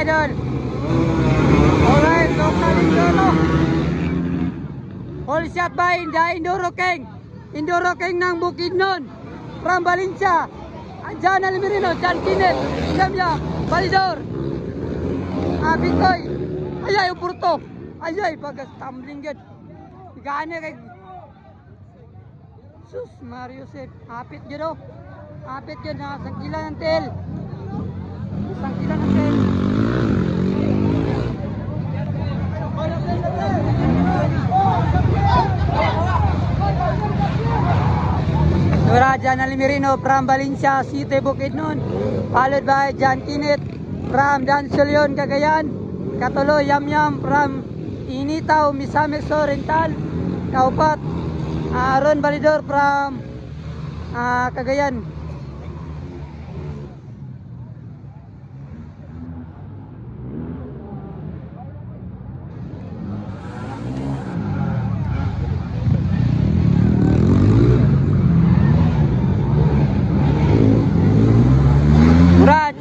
idol. Alright, local Indoro. All shot by the Indoro King. Indoro King ng Bukidnon. From Valencia. Jan Almirino, Jan Kinet, Yam, Balidor. Bikoy. Ayay, Upurto. Ayay, bagas tumbling good. Gane kay Sus Mario Seth. Hapit yun o. Hapit yun na. Sangkila ng tel. Sangkila ng tel. Nura Jan Almirino from Valencia City, Bukidnon. Followed by Jan Kinet from Dansolion, Cagayan. Katulo Yam from Initaw, Misamis Oriental. Kaupat Ron Balidor from Cagayan.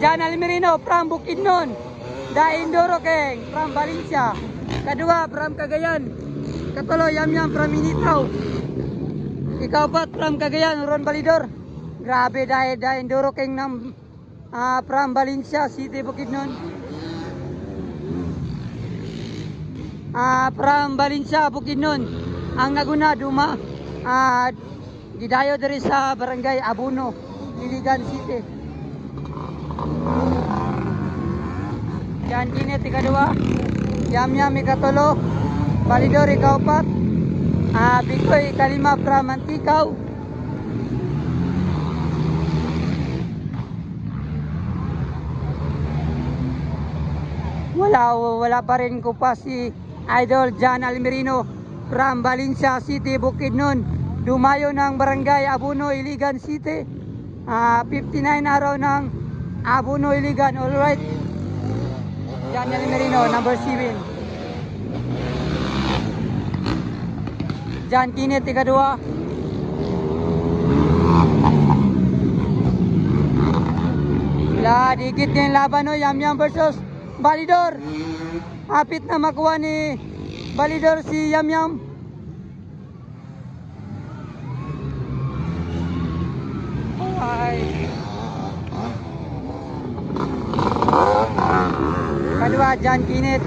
Jan Almirino from Bukidnon. The Indoro King from Valencia. Kedua from Cagayan. Katulo Yam from Initaw. Ikaapat from Cagayan, Ron Balidor. Grabe dahil the Indoro King ng from Valencia City, Bukidnon. From Valencia, Bukidnon. Ang naguna duma gidayo diri sa Barangay Abuno, Iligan City. Jan Kinet ikadua, Yam ikatulo, Balidor ikaapat, Bikoy ikalima from Mantikaw. Wala pa rin ko pa si Idol Jan Almirino from Valencia City, Bukidnon. Dumayo ng Barangay Abuno, Iligan City. 59 araw ng Abuno, Iligan. Alright. Jan Almirino, number 7. Jan Kinet ikadua. Dikit na yung laban no. Yam versus Balidor. Hapit na makuha ni Balidor si Yam. Kedua Jan Kinet.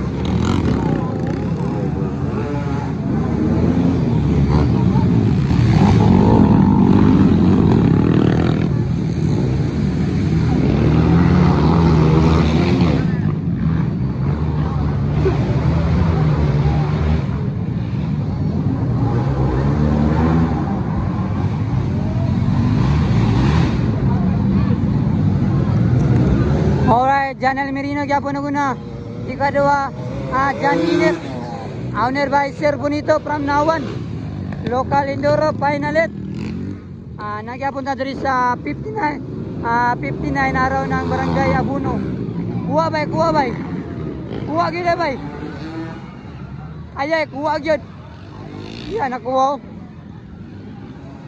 Alright, Jan Almirino gyapon guna. Ikadua Jan Kinet. Owner by Sir Bonito from Nawan. Local Indoro finalit. Nagyapon na diri sa 59 araw ng Barangay Abuno. Kuha bay. Kuha gid bay. Ayay kuha gyud. Yan nakuha.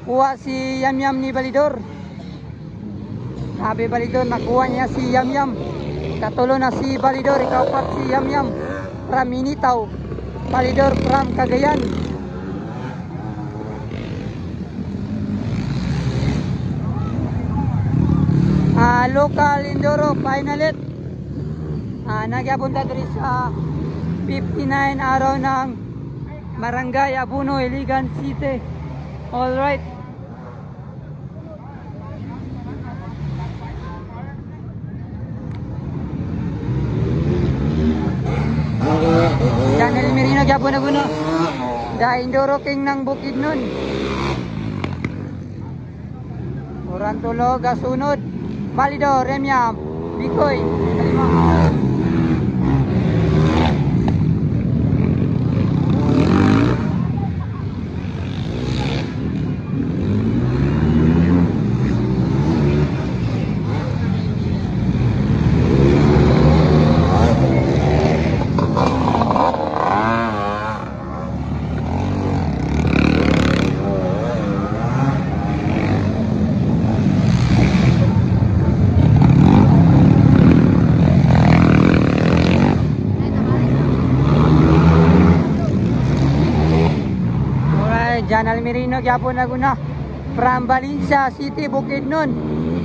Kuha si Yam ni Balidor. Sabi Balidor, nakuha niya si Yam. Katulo na si Balidor, ikaapat si Yam from Initaw. Balidor from Cagayan. Local Indoro finalit. Nagyapunta diri sa 59 araw ng Barangay Abuno, Iligan City. Alright. Jan Almirino gyapon na guna. The Indoro King ng Bukidnon. Orang tulo gasunod. Balidor, Remyam, Bikoy, kalima. Jan Almerino gyapon naguna from Valencia City, Bukidnon.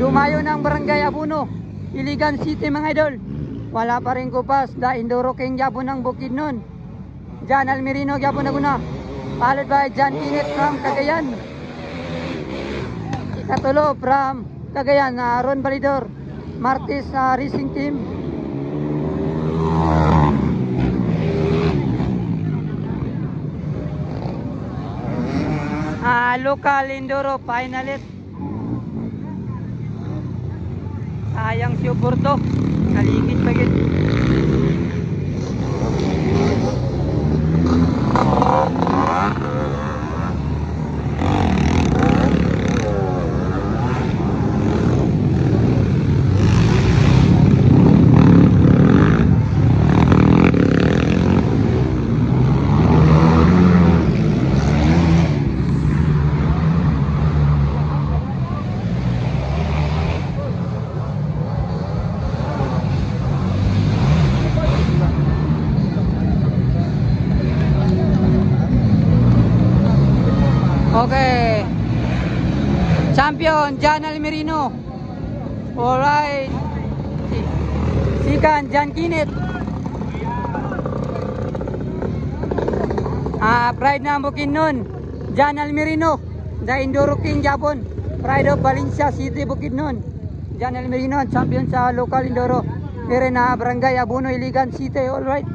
Dumayo ng Barangay Abuno, Iligan City mga idol. Wala pa rin kupas, da Indoro King gyapon ng Bukidnon. Jan Almerino gyapon naguna. Followed by John Init from Cagayan. Ikatulo from Cagayan, Ron Balidor, Martis Racing Team. Local Indoro finalist. Sayang si Oporto, naligid bagit. Okay, champion Jan Almerino. Alright, second Jan Kinit. Pride ng Bukidnon, Jan Almerino. The Indoro King Japon, Pride of Valencia City, Bukidnon. Jan Almerino, champion sa local Indoro. Here na Barangay Abuno, Iligan City. Alright.